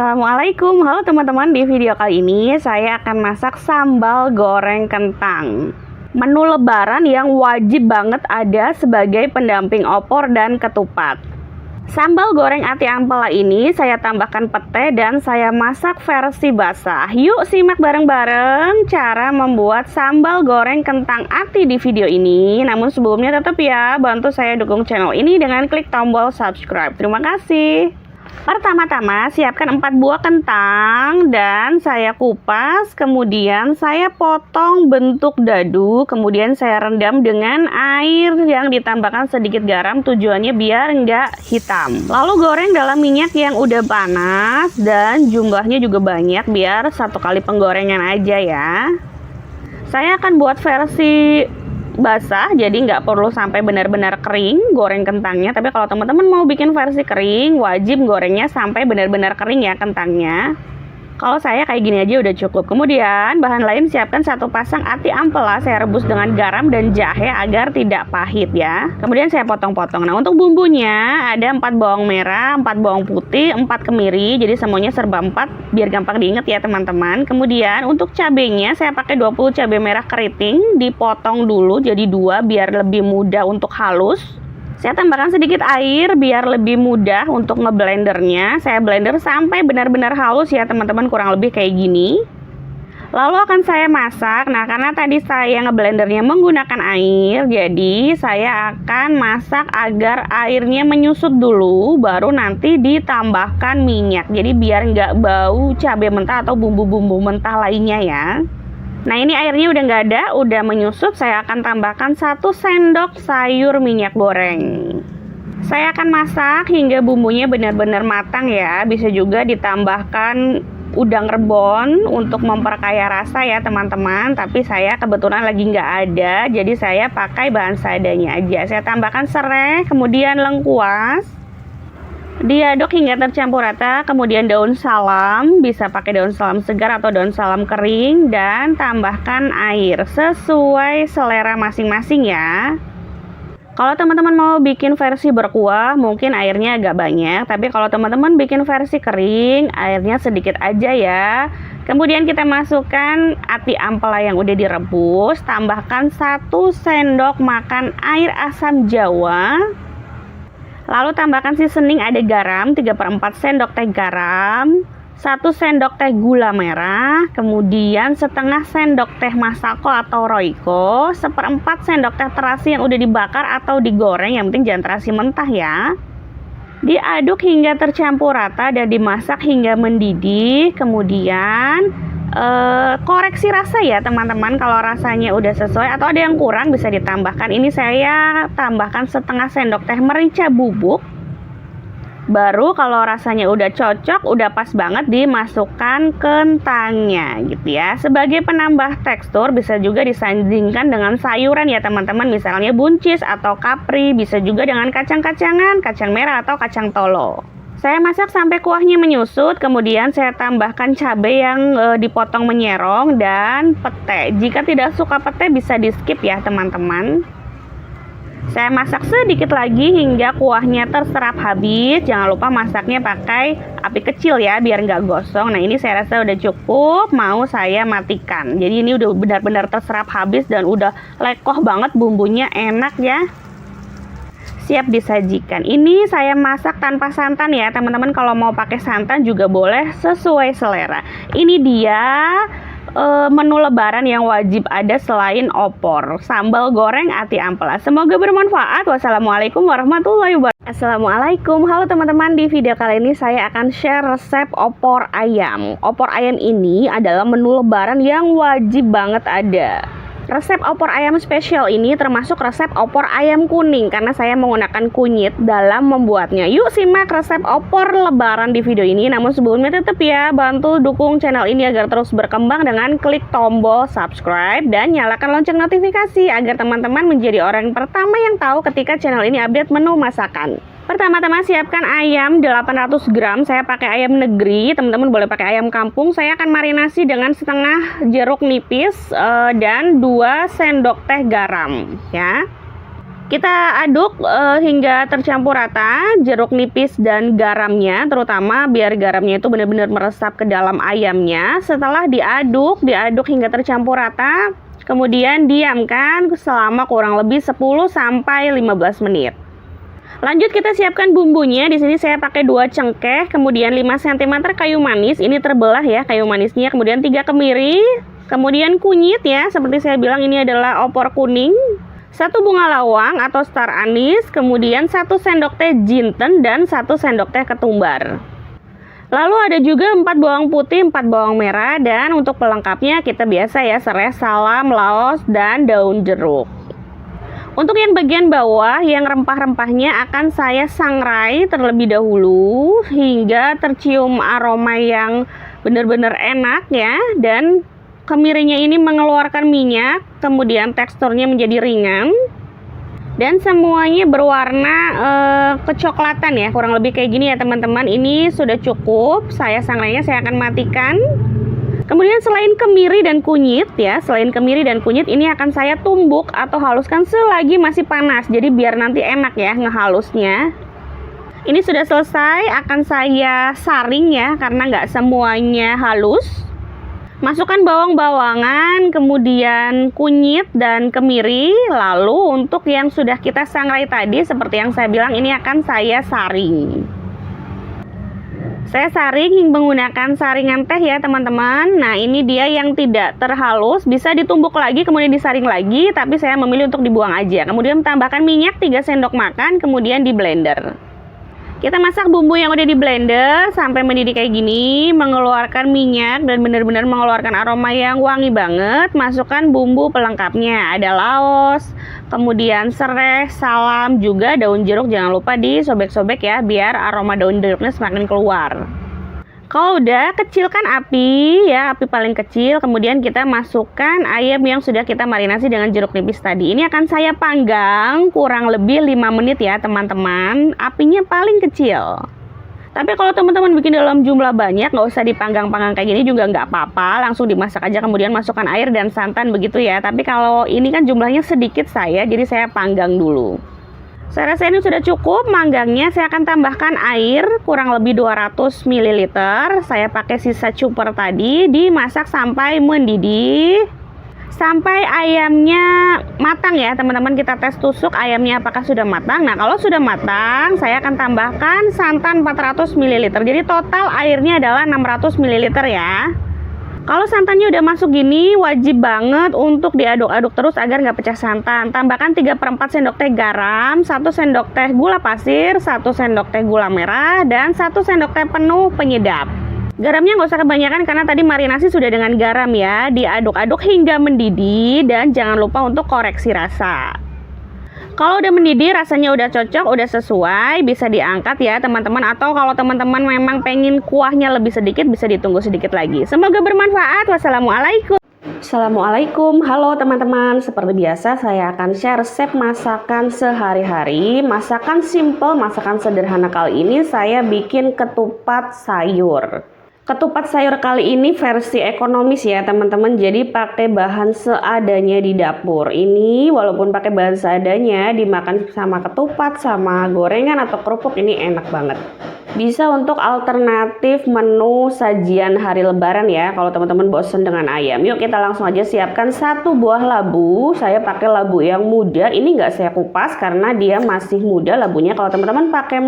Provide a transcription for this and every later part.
Assalamualaikum, halo teman-teman. Di video kali ini saya akan masak sambal goreng kentang. Menu lebaran yang wajib banget ada sebagai pendamping opor dan ketupat. Sambal goreng ati ampela ini saya tambahkan pete dan saya masak versi basah. Yuk simak bareng-bareng cara membuat sambal goreng kentang ati di video ini. Namun sebelumnya tetap ya, bantu saya dukung channel ini dengan klik tombol subscribe. Terima kasih. Pertama-tama siapkan 4 buah kentang dan saya kupas, kemudian saya potong bentuk dadu, kemudian saya rendam dengan air yang ditambahkan sedikit garam, tujuannya biar nggak hitam. Lalu goreng dalam minyak yang udah panas dan jumlahnya juga banyak biar satu kali penggorengan aja ya. Saya akan buat versi basah, jadi nggak perlu sampai benar-benar kering goreng kentangnya. Tapi kalau teman-teman mau bikin versi kering, wajib gorengnya sampai benar-benar kering ya kentangnya. Kalau saya kayak gini aja udah cukup. Kemudian bahan lain siapkan 1 pasang ati ampela, saya rebus dengan garam dan jahe agar tidak pahit ya. Kemudian saya potong-potong. Nah, untuk bumbunya ada 4 bawang merah, 4 bawang putih, 4 kemiri. Jadi semuanya serba 4 biar gampang diingat ya teman-teman. Kemudian untuk cabenya saya pakai 20 cabai merah keriting, dipotong dulu jadi 2 biar lebih mudah untuk halus. Saya tambahkan sedikit air biar lebih mudah untuk ngeblendernya. Saya blender sampai benar-benar halus ya teman-teman, kurang lebih kayak gini. Lalu akan saya masak. Nah, karena tadi saya ngeblendernya menggunakan air, jadi saya akan masak agar airnya menyusut dulu, baru nanti ditambahkan minyak. Jadi biar nggak bau cabai mentah atau bumbu-bumbu mentah lainnya ya. Nah, ini airnya udah nggak ada, udah menyusut. Saya akan tambahkan 1 sendok sayur minyak goreng. Saya akan masak hingga bumbunya benar-benar matang ya. Bisa juga ditambahkan udang rebon untuk memperkaya rasa ya teman-teman. Tapi saya kebetulan lagi nggak ada, jadi saya pakai bahan seadanya aja. Saya tambahkan serai, kemudian lengkuas. Diaduk hingga tercampur rata, kemudian daun salam, bisa pakai daun salam segar atau daun salam kering, dan tambahkan air sesuai selera masing-masing ya. Kalau teman-teman mau bikin versi berkuah, mungkin airnya agak banyak, tapi kalau teman-teman bikin versi kering, airnya sedikit aja ya. Kemudian kita masukkan ati ampela yang udah direbus, tambahkan 1 sendok makan air asam jawa. Lalu tambahkan seasoning, ada garam 3/4 sendok teh garam, 1 sendok teh gula merah, kemudian setengah sendok teh masako atau roiko, 1/4 sendok teh terasi yang udah dibakar atau digoreng, yang penting jangan terasi mentah ya. Diaduk hingga tercampur rata dan dimasak hingga mendidih. Kemudian koreksi rasa ya teman-teman, kalau rasanya udah sesuai atau ada yang kurang bisa ditambahkan. Ini saya tambahkan setengah sendok teh merica bubuk. Baru kalau rasanya udah cocok, udah pas banget, dimasukkan kentangnya gitu ya. Sebagai penambah tekstur bisa juga disandingkan dengan sayuran ya teman-teman, misalnya buncis atau kapri, bisa juga dengan kacang-kacangan, kacang merah atau kacang tolo. Saya masak sampai kuahnya menyusut, kemudian saya tambahkan cabai yang dipotong menyerong dan pete. Jika tidak suka pete bisa di skip ya teman-teman. Saya masak sedikit lagi hingga kuahnya terserap habis. Jangan lupa masaknya pakai api kecil ya biar nggak gosong. Nah, ini saya rasa udah cukup, mau saya matikan. Jadi ini udah benar-benar terserap habis dan udah lekoh banget, bumbunya enak ya. Siap disajikan. Ini saya masak tanpa santan ya teman-teman, kalau mau pakai santan juga boleh sesuai selera. Ini dia menu lebaran yang wajib ada selain opor, sambal goreng ati ampela. Semoga bermanfaat. Wassalamualaikum warahmatullahi wabarakatuh. Assalamualaikum, halo teman-teman. Di video kali ini saya akan share resep opor ayam. Opor ayam ini adalah menu lebaran yang wajib banget ada. Resep opor ayam spesial ini termasuk resep opor ayam kuning karena saya menggunakan kunyit dalam membuatnya. Yuk simak resep opor lebaran di video ini. Namun sebelumnya tetap ya, bantu dukung channel ini agar terus berkembang dengan klik tombol subscribe dan nyalakan lonceng notifikasi agar teman-teman menjadi orang pertama yang tahu ketika channel ini update menu masakan. Pertama-tama siapkan ayam 800 gram, saya pakai ayam negeri, teman-teman boleh pakai ayam kampung. Saya akan marinasi dengan setengah jeruk nipis dan 2 sendok teh garam ya. Kita aduk hingga tercampur rata jeruk nipis dan garamnya, terutama biar garamnya itu benar-benar meresap ke dalam ayamnya. Setelah diaduk hingga tercampur rata, kemudian diamkan selama kurang lebih 10-15 menit. Lanjut kita siapkan bumbunya. Di sini saya pakai 2 cengkeh, kemudian 5 cm kayu manis, ini terbelah ya kayu manisnya, kemudian 3 kemiri, kemudian kunyit ya, seperti saya bilang ini adalah opor kuning. 1 bunga lawang atau star anis, kemudian 1 sendok teh jinten dan 1 sendok teh ketumbar. Lalu ada juga 4 bawang putih, 4 bawang merah, dan untuk pelengkapnya kita biasa ya serai, salam, laos, dan daun jeruk. Untuk yang bagian bawah yang rempah-rempahnya akan saya sangrai terlebih dahulu hingga tercium aroma yang benar-benar enak ya, dan kemirinya ini mengeluarkan minyak, kemudian teksturnya menjadi ringan dan semuanya berwarna kecoklatan ya, kurang lebih kayak gini ya teman-teman. Ini sudah cukup, saya sangrainya saya akan matikan. Kemudian selain kemiri dan kunyit ya, ini akan saya tumbuk atau haluskan selagi masih panas, jadi biar nanti enak ya ngehalusnya. Ini sudah selesai, akan saya saring ya karena nggak semuanya halus. Masukkan bawang-bawangan, kemudian kunyit dan kemiri. Lalu untuk yang sudah kita sangrai tadi, seperti yang saya bilang, ini akan saya saring. Saya saring menggunakan saringan teh ya teman-teman. Nah ini dia yang tidak terhalus, bisa ditumbuk lagi kemudian disaring lagi, tapi saya memilih untuk dibuang aja. Kemudian tambahkan minyak 3 sendok makan, kemudian di blender. Kita masak bumbu yang udah di blender sampai mendidih kayak gini, mengeluarkan minyak dan benar-benar mengeluarkan aroma yang wangi banget. Masukkan bumbu pelengkapnya, ada laos, kemudian serai, salam, juga daun jeruk. Jangan lupa disobek-sobek ya, biar aroma daun jeruknya semakin keluar. Kalau udah, kecilkan api ya, api paling kecil. Kemudian kita masukkan ayam yang sudah kita marinasi dengan jeruk nipis tadi. Ini akan saya panggang kurang lebih 5 menit ya teman-teman. Apinya paling kecil. Tapi kalau teman-teman bikin dalam jumlah banyak, nggak usah dipanggang-panggang kayak gini juga nggak apa-apa. Langsung dimasak aja, kemudian masukkan air dan santan begitu ya. Tapi kalau ini kan jumlahnya sedikit jadi saya panggang dulu. Saya rasa ini sudah cukup manggangnya. Saya akan tambahkan air kurang lebih 200 ml. Saya pakai sisa cuper tadi, dimasak sampai mendidih, sampai ayamnya matang ya teman-teman. Kita tes tusuk ayamnya apakah sudah matang. Nah kalau sudah matang, saya akan tambahkan santan 400 ml. Jadi total airnya adalah 600 ml ya. Kalau santannya udah masuk gini, wajib banget untuk diaduk-aduk terus agar nggak pecah santan. Tambahkan 3/4 sendok teh garam, 1 sendok teh gula pasir, 1 sendok teh gula merah, dan 1 sendok teh penuh penyedap. Garamnya nggak usah kebanyakan karena tadi marinasi sudah dengan garam ya. Diaduk-aduk hingga mendidih dan jangan lupa untuk koreksi rasa. Kalau udah mendidih, rasanya udah cocok, udah sesuai, bisa diangkat ya teman-teman. Atau kalau teman-teman memang pengen kuahnya lebih sedikit, bisa ditunggu sedikit lagi. Semoga bermanfaat. Wassalamualaikum. Assalamualaikum, halo teman-teman. Seperti biasa saya akan share resep masakan sehari-hari. Masakan simple, masakan sederhana. Kali ini saya bikin ketupat sayur. Ketupat sayur kali ini versi ekonomis ya teman-teman, jadi pakai bahan seadanya di dapur. Ini walaupun pakai bahan seadanya, dimakan sama ketupat, sama gorengan atau kerupuk, ini enak banget. Bisa untuk alternatif menu sajian hari lebaran ya, kalau teman-teman bosen dengan ayam. Yuk kita langsung aja siapkan 1 buah labu. Saya pakai labu yang muda, ini nggak saya kupas karena dia masih muda labunya. Kalau teman-teman pakai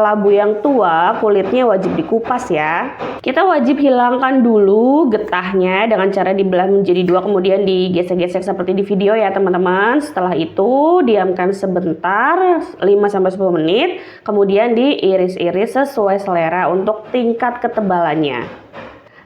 labu yang tua, kulitnya wajib dikupas ya. Kita wajib hilangkan dulu getahnya dengan cara dibelah menjadi 2, kemudian digesek-gesek seperti di video ya teman-teman. Setelah itu diamkan sebentar 5-10 menit, kemudian diiris-iris sesuai selera untuk tingkat ketebalannya.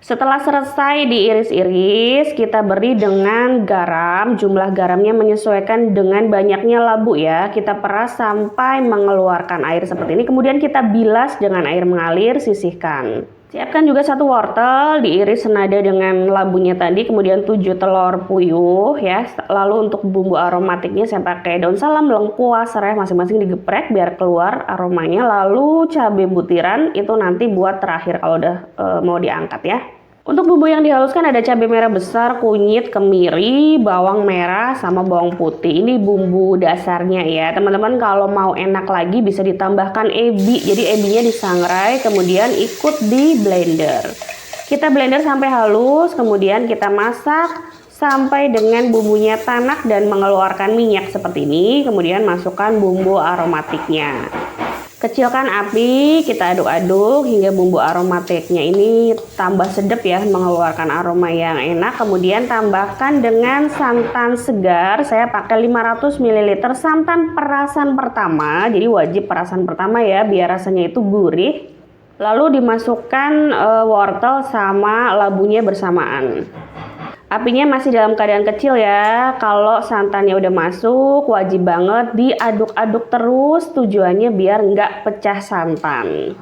Setelah selesai diiris-iris, kita beri dengan garam. Jumlah garamnya menyesuaikan dengan banyaknya labu ya. Kita peras sampai mengeluarkan air seperti ini, kemudian kita bilas dengan air mengalir, sisihkan. Siapkan juga 1 wortel, diiris senada dengan labunya tadi, kemudian 7 telur puyuh ya. Lalu untuk bumbu aromatiknya saya pakai daun salam, lengkuas, serai, masing-masing digeprek biar keluar aromanya. Lalu cabai butiran itu nanti buat terakhir kalau udah mau diangkat ya. Untuk bumbu yang dihaluskan ada cabai merah besar, kunyit, kemiri, bawang merah, sama bawang putih. Ini bumbu dasarnya ya. Teman-teman kalau mau enak lagi bisa ditambahkan ebi. Jadi ebinya disangrai kemudian ikut di blender. Kita blender sampai halus, kemudian kita masak sampai dengan bumbunya tanak dan mengeluarkan minyak seperti ini. Kemudian masukkan bumbu aromatiknya. Kecilkan api, kita aduk-aduk hingga bumbu aromatiknya ini tambah sedap ya, mengeluarkan aroma yang enak. Kemudian tambahkan dengan santan segar, saya pakai 500 ml santan perasan pertama. Jadi wajib perasan pertama ya, biar rasanya itu gurih. Lalu dimasukkan wortel sama labunya bersamaan. Apinya masih dalam keadaan kecil ya. Kalau santannya udah masuk, wajib banget diaduk-aduk terus. Tujuannya biar nggak pecah santan.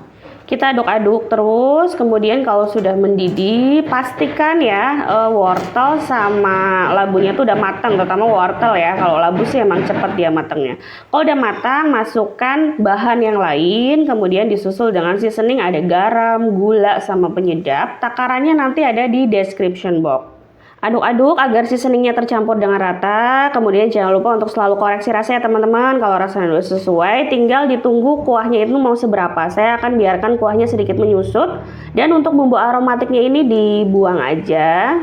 Kita aduk-aduk terus. Kemudian kalau sudah mendidih, pastikan ya wortel sama labunya tuh udah matang. Terutama wortel ya. Kalau labu sih emang cepet dia matangnya. Kalau udah matang, masukkan bahan yang lain. Kemudian disusul dengan seasoning, ada garam, gula, sama penyedap. Takarannya nanti ada di description box. Aduk-aduk agar seasoningnya tercampur dengan rata. Kemudian jangan lupa untuk selalu koreksi rasa ya teman-teman. Kalau rasanya udah sesuai, tinggal ditunggu kuahnya itu mau seberapa. Saya akan biarkan kuahnya sedikit menyusut. Dan untuk bumbu aromatiknya ini dibuang aja.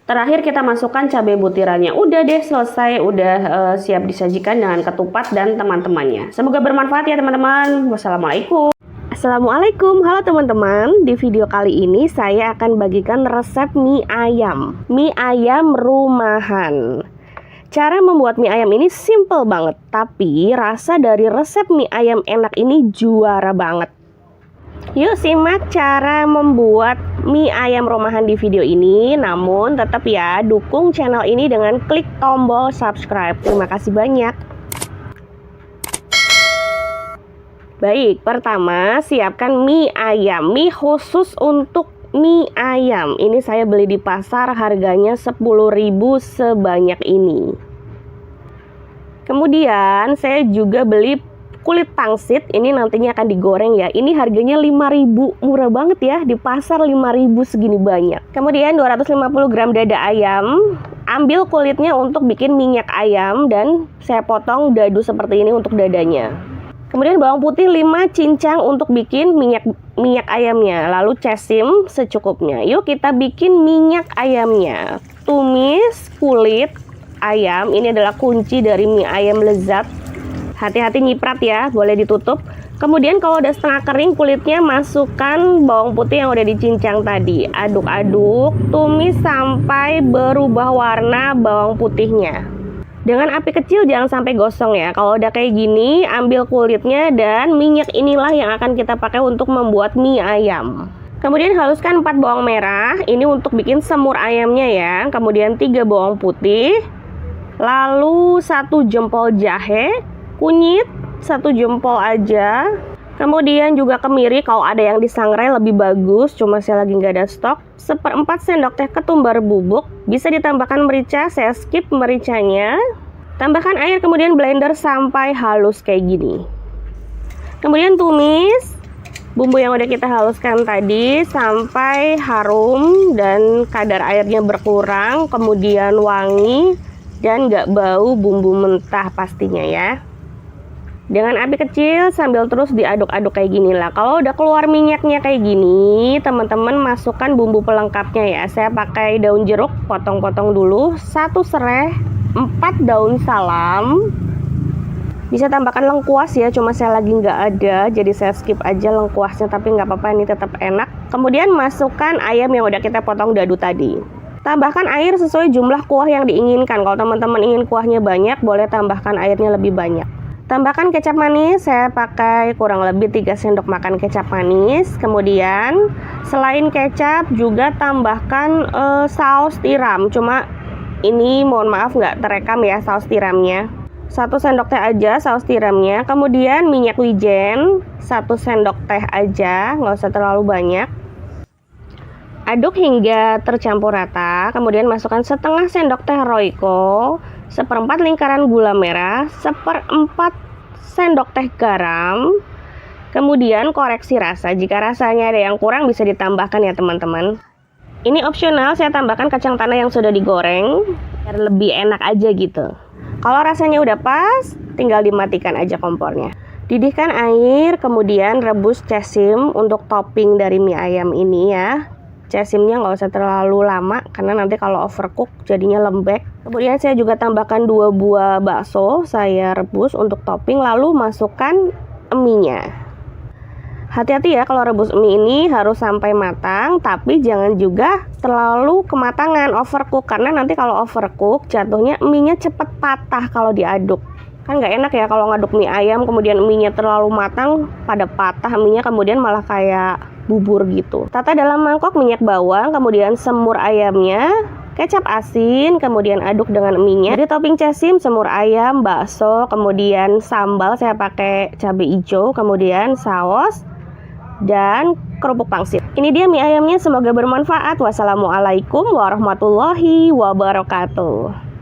Terakhir kita masukkan cabai butirannya. Udah deh selesai, udah siap disajikan dengan ketupat dan teman-temannya. Semoga bermanfaat ya teman-teman. Wassalamualaikum. Assalamualaikum, halo teman-teman. Di video kali ini saya akan bagikan resep mie ayam rumahan. Cara membuat mie ayam ini simple banget, tapi rasa dari resep mie ayam enak ini juara banget. Yuk simak cara membuat mie ayam rumahan di video ini. Namun tetap ya, dukung channel ini dengan klik tombol subscribe. Terima kasih banyak. Baik, pertama siapkan mie ayam, mie khusus untuk mie ayam. Ini saya beli di pasar, harganya 10.000 sebanyak ini. Kemudian saya juga beli kulit pangsit, ini nantinya akan digoreng ya. Ini harganya 5.000, murah banget ya, di pasar 5.000 segini banyak. Kemudian 250 gram dada ayam, ambil kulitnya untuk bikin minyak ayam dan saya potong dadu seperti ini untuk dadanya. Kemudian bawang putih 5 cincang untuk bikin minyak ayamnya. Lalu cesim secukupnya. Yuk kita bikin minyak ayamnya. Tumis kulit ayam. Ini adalah kunci dari mie ayam lezat. Hati-hati nyiprat ya, boleh ditutup. Kemudian kalau udah setengah kering kulitnya, masukkan bawang putih yang udah dicincang tadi. Aduk-aduk, tumis sampai berubah warna bawang putihnya. Dengan api kecil, jangan sampai gosong ya. Kalau udah kayak gini, ambil kulitnya dan minyak inilah yang akan kita pakai untuk membuat mie ayam. Kemudian haluskan 4 bawang merah, ini untuk bikin semur ayamnya ya. Kemudian 3 bawang putih, lalu 1 jempol jahe, kunyit 1 jempol aja. Kemudian juga kemiri, kalau ada yang disangrai lebih bagus, cuma saya lagi nggak ada stok. 1/4 sendok teh ketumbar bubuk, bisa ditambahkan merica, saya skip mericanya. Tambahkan air kemudian blender sampai halus kayak gini. Kemudian tumis bumbu yang udah kita haluskan tadi sampai harum dan kadar airnya berkurang, kemudian wangi dan nggak bau bumbu mentah pastinya ya. Dengan api kecil sambil terus diaduk-aduk kayak gini lah. Kalau udah keluar minyaknya kayak gini, teman-teman masukkan bumbu pelengkapnya ya. Saya pakai daun jeruk, potong-potong dulu, 1 serai, 4 daun salam. Bisa tambahkan lengkuas ya, cuma saya lagi nggak ada, jadi saya skip aja lengkuasnya, tapi nggak apa-apa, ini tetap enak. Kemudian masukkan ayam yang udah kita potong dadu tadi. Tambahkan air sesuai jumlah kuah yang diinginkan. Kalau teman-teman ingin kuahnya banyak, boleh tambahkan airnya lebih banyak. Tambahkan kecap manis, saya pakai kurang lebih 3 sendok makan kecap manis. Kemudian selain kecap juga tambahkan saus tiram. Cuma ini mohon maaf nggak terekam ya saus tiramnya. 1 sendok teh aja saus tiramnya. Kemudian minyak wijen 1 sendok teh aja, nggak usah terlalu banyak. Aduk hingga tercampur rata. Kemudian masukkan setengah sendok teh Royco, 1/4 lingkaran gula merah, 1/4 sendok teh garam. Kemudian koreksi rasa. Jika rasanya ada yang kurang bisa ditambahkan ya teman-teman. Ini opsional, saya tambahkan kacang tanah yang sudah digoreng biar lebih enak aja gitu. Kalau rasanya udah pas, tinggal dimatikan aja kompornya. Didihkan air, kemudian rebus cesim untuk topping dari mie ayam ini ya. Cesimnya nggak usah terlalu lama karena nanti kalau overcook jadinya lembek. Kemudian saya juga tambahkan 2 buah bakso, saya rebus untuk topping, lalu masukkan mie-nya. Hati-hati ya kalau rebus mie ini harus sampai matang, tapi jangan juga terlalu kematangan, overcook, karena nanti kalau overcook jatuhnya mie-nya cepet patah kalau diaduk. Kan nggak enak ya kalau ngaduk mie ayam kemudian mie-nya terlalu matang, pada patah mie-nya kemudian malah kayak bubur gitu. Tata dalam mangkok minyak bawang, kemudian semur ayamnya, kecap asin, kemudian aduk dengan mie-nya. Jadi topping cesim, semur ayam, bakso, kemudian sambal saya pakai cabai hijau, kemudian saus dan kerupuk pangsit. Ini dia mie ayamnya, semoga bermanfaat. Wassalamualaikum warahmatullahi wabarakatuh.